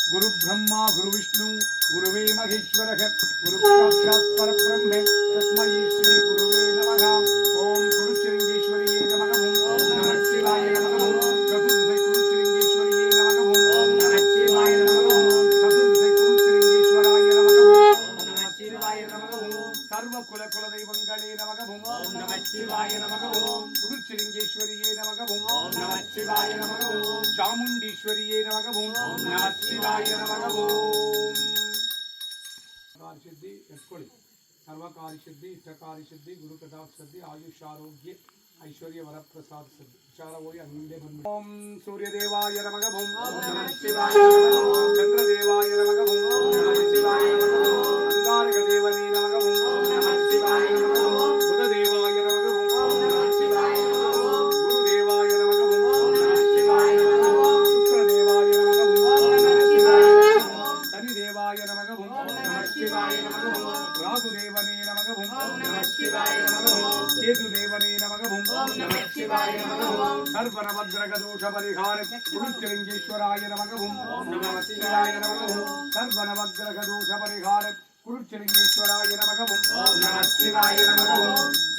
गुरु ब्रह्मा गुरु विष्णु गुरुवे महेश्वरः गुरु साक्षात् परब्रह्म तस्मै श्री गुरुवे नमः। ओम कुरुचिलिंगेश्वरिये नमः। ओम नमः शिवाय नमः। चतुर्दश कुरुचिलिंगेश्वरिये नमः। ओम नमः शिवाय नमः। चतुर्दश कुरुचिलिंगेश्वराय नमः। ओम नमः शिवाय नमः। सर्व कुल कुल दैवंगणे नमः। ओम नमः शिवाय नमः। कुरुचिलिंगेश्वरिये नमः। ओम नमः शिवाय नमः। चामुंडीश्वरिये नमः। ओम नमः शिवाय नमः। ओम सिद्धि यस्कोळि सर्वकार्य सिद्धि इष्टकार्य सिद्धि गुरु कटाक्ष सिद्धि आयुष आरोग्य ऐश्वर्य वरप्रसाद सिद्धि विचार होई अंगे बंद। ओम सूर्यदेवाय नमः। ओम नमः शिवाय नमः। चंद्रदेवाय नमः। ओम नमः शिवाय नमः। अंगारक देवने नमः। ओम नमः शिवाय नमः। बुधदेवाय नमः। ओम नमः शिवाय नमः। गुरुदेवाय नमः। ओम नमः शिवाय नमः। शुक्रदेवाय नमः। ओम नमः शिवाय नमः। शनिदेवाय नमः। ओम नमः शिवाय नमः। राहुदेवने नमः। ओम नमः शिवाय नमः। केतुदेवने नमः। ओम नमः शिवाय नमः। सर्वनवग्रहदोष परिहार कुरुचिलिंगेश्वराय नमः। ओम नमः शिवाय नमः। सर्वनवग्रहदोष परिहार कुरुचिलिंगेश्वराय नमः। ओम नमः शिवाय नमः।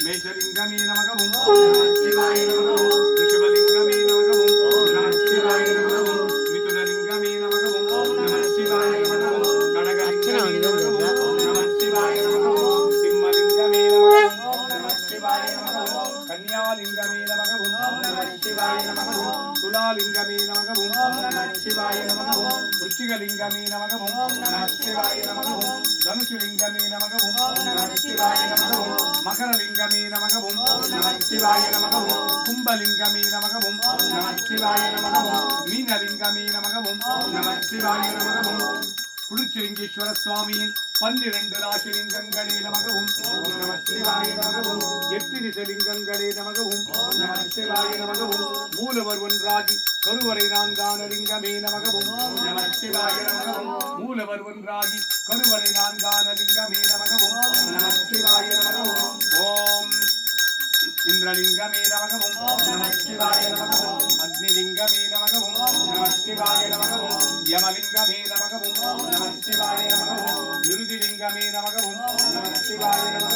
मेषलिंगमे नमः। ओम नमः शिवाय नमः। ऋषभलिंगमे नमः। ओम नमः शिवाय नमः। मिथुनलिंगमे नमः। ओम नमः शिवाय नमः। कडगलिंगमे नमः। ओम नमः शिवाय नमः। सिंहलिंगमे नमः। ओम नमः शिवाय नमः। कन्यालिंगमे नमः। ओम नमः शिवाय नमः। तुलालिंगमे नमः। ओम नमः शिवाय नमः। वृश्चिकलिंगमे नमः। ओम नमः शिवाय नमः। धनुषलिंगमे नमः। ओम नमः शिवाय नमः। मकरलिंगमे नमः। ओम नमः शिवाय नमः। कुंभलिंगमे नमः। ओम नमः शिवाय नमः। मीनलिंगमे नमः। ओम नमः शिवाय नमः। कुरुचिलिंगेश्वर स्वामिயின் 12 ராசிலிங்கங்களே நமக. ஓம் நமः சிவாய நமக. 8 திசைலிங்கங்களே நமக. ஓம் நமः சிவாய நமக. மூலவர் ஒன்றாகி கருவறை நான்கான லிங்கமே நமக. ஓம் நமः சிவாய நமக. மூலவர் ஒன்றாகி கருவறை நான்கான லிங்கமே நமக. ஓம் நமः சிவாய நமக. ஓம் इंद्रलिंगमे नमः। ओम नमः शिवाय नमः। अग्निलिंगमे नमः। ओम नमः शिवाय नमः। यमलिंगमे नमः। ओम नमः शिवाय नमः। निरुतिलिंगमे नमः। ओम नमः शिवाय नमः।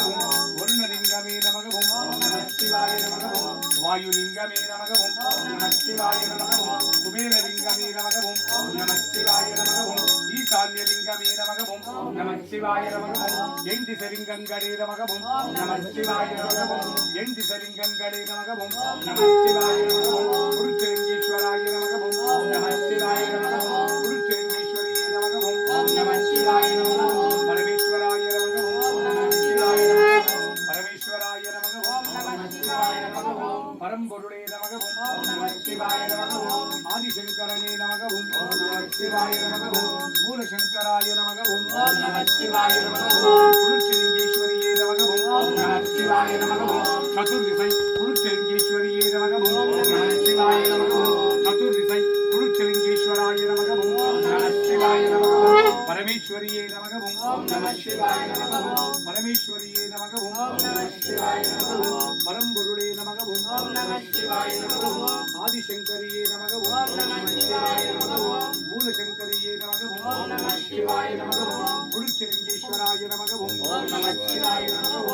वरुणलिंगमे नमः। ओम नमः शिवाय नमः। वायुलिंगमे नमः। ओम नमः शिवाय नमः। कुबेरलिंगमे नमः। ओम नमः शिवाय नमः। ईशान्यलिंगमे नमः। ओम नमः शिवाय नमः। एंटिसलिंगंगळे नमः। ओम नमः शिवाय नमः। एंटिसलिंगंगळे नमः। ओम नमः शिवाय नमः। कुरुचिलिंगेश्वराय नमः। ओम नमः शिवाय नमः। कुरुचिलिंगेश्वरिये नमः। ओम नमः शिवाय नमः। परमेश्वराय नमः। ओम नमः शिवाय नमः। परमेश्वराय नमः। ओम नमः शिवाय नमः। परमपुरुषे नमः। ओम नमः शिवाय नमः। आदिशंकरने नमः। ओम नमः शिवाय नमः। मूलशंकराय नमः। ओम नमः शिवाय नमः। कुरुचिलिंगेश्वरिये नमः। ओम नमः शिवाय नमः। चतुर्दिशै कुरुचिलिंगेश्वरिये नमः। ओम नमः शिवाय नमः। चतुर्दिशै कुरुचिलिंगेश्वराय नमः। ओम नमः शिवाय नमः। परमेश्वरिये नमः। ओम नमः शिवाय नमः। परमेश्वरिये नमः। ओम नमः शिवाय नमः। परमपुरुषे नमः। ओम नमः शिवाय नमः। आदिशंकरिये नमः। ओम नमः शिवाय नमः। मूलशंकरिये नमः। ओम नमः शिवाय नमः। कुरुचिलिंगेश्वराय नमः। ओम नमः शिवाय नमः।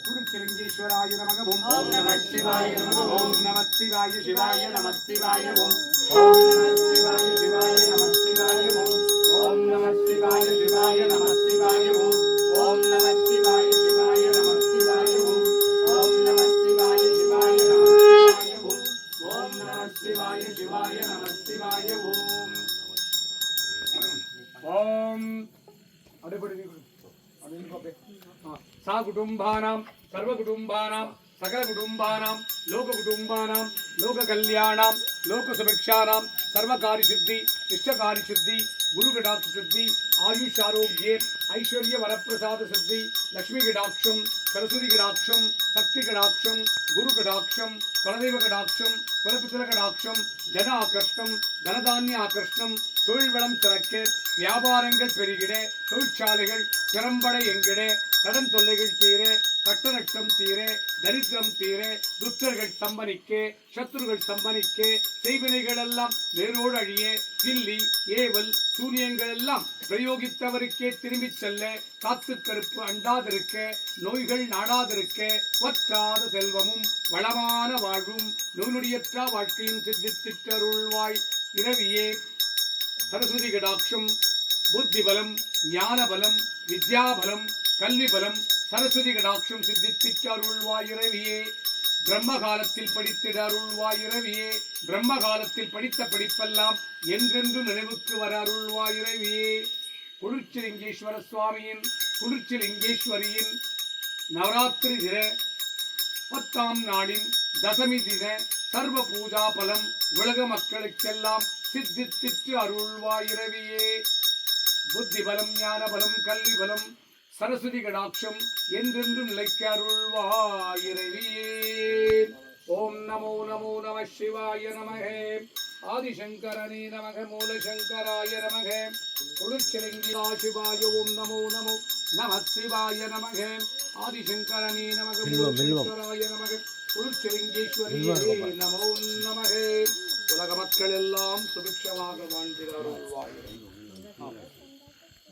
कुरुचिलिंगेश्वराय नमः। ओम नमः शिवाय नमः। ओम नमः शिवाय शिवाय नमः शिवाय। ओम नमः शिवाय शिवाय नमः शिवाय। ओम नमः शिवाय शिवाय नमः शिवाय। ओम नमः शिवाय शिवाय नमः शिवाय। ओम नमः शिवाय शिवाय नमः शिवाय। ओम नमः शिवाय शिवाय नमः शिवाय। ओम सा कुटुंबानां सर्व कुटुंबानां सकल कुटुंबानां लोक कुटुंबानां लोक कल्याणां लोक सुभिक्षाणां सर्वकार्य सिद्धि इष्टकार्य सिद्धि गुरु कटाक्ष सिद्धि आयुष आरोग्य ऐश्वर्य वरप्रसाद सिद्धि लक्ष्मी कटाक्षम सरस्वती कटाक्षम शक्ति कटाक्षम गुरु कटाक्षम कुलदेव कटाक्षम कुलपुत्र कटाक्षम जन आकर्षणम धनधान्य आकर्षणम தொழில் வளம் சிறக்க வியாபாரங்கள் பெருகிட தொழிற்சாலைகள் திறம்பட எங்கிட கடன் தொல்லைகள் தீர, கட்ட நட்டம் தீர, தரித்திரம் தீர, துஷ்டர்கள் சம்பனிக்க, சத்துருகள் சம்பனிக்க, செய்வினைகள் எல்லாம் வேரோடு அழிய, கில்லி ஏவல் சூனியங்கள் எல்லாம் பிரயோகித்தவருக்கே திரும்பிச் செல்ல, காத்து கருப்பு அண்டாதிருக்க, நோய்கள் நாடாதிருக்க, வற்றாத செல்வமும் வளமான வாழ்வும் நோய்நொடியற்ற வாழ்க்கையும் சித்தித்திட்டருள்வாய் இரவியே. சரஸ்வதி கடாட்சம், புத்தி பலம், ஞான பலம், வித்யாபலம், கல்வி பலம், சரஸ்வதி கடாட்சம் சித்தித்திட்டு அருள்வாய் இரவியே. பிரம்ம காலத்தில் படித்திட அருள்வாய் இரவியே. பிரம்ம காலத்தில் படித்த படிப்பெல்லாம் என்றென்று நினைவுக்கு வர அருள்வாய் இரவியே. குளிர்ச்சிலிங்கேஸ்வர சுவாமியின் குளிர்ச்சிலிங்கேஸ்வரியின் நவராத்திரி தின 10ஆம் நாளின் தசமி தின சர்வ பூஜா பலம் உலக மக்களுக்கெல்லாம் சித்தித்திட்டு அருள்வாய் இரவியே. புத்தி பலம், ஞான பலம், கல்வி பலம், சரஸ்வதி கடாட்சம் என்றென்று நிலைக்க அருள்வாய் இரவியே. ஓம் நமோ நமோ நம சிவாய நமக. ஆதிசங்கரனே நமக. மூலசங்கராய நமக. குளிர்ச்சிலிங்கா சிவாய. ஓம் நமோ நமோ நம சிவாய நமக. ஆதிசங்கரனே நமக. மூலசங்கராய நமக. குளிர்ச்சிலிங்கேஸ்வரியே நமோ நமக. உலக மக்கள் எல்லாம் சுபிக்ஷமாக வாழ்ந்திட அருள்வாய்.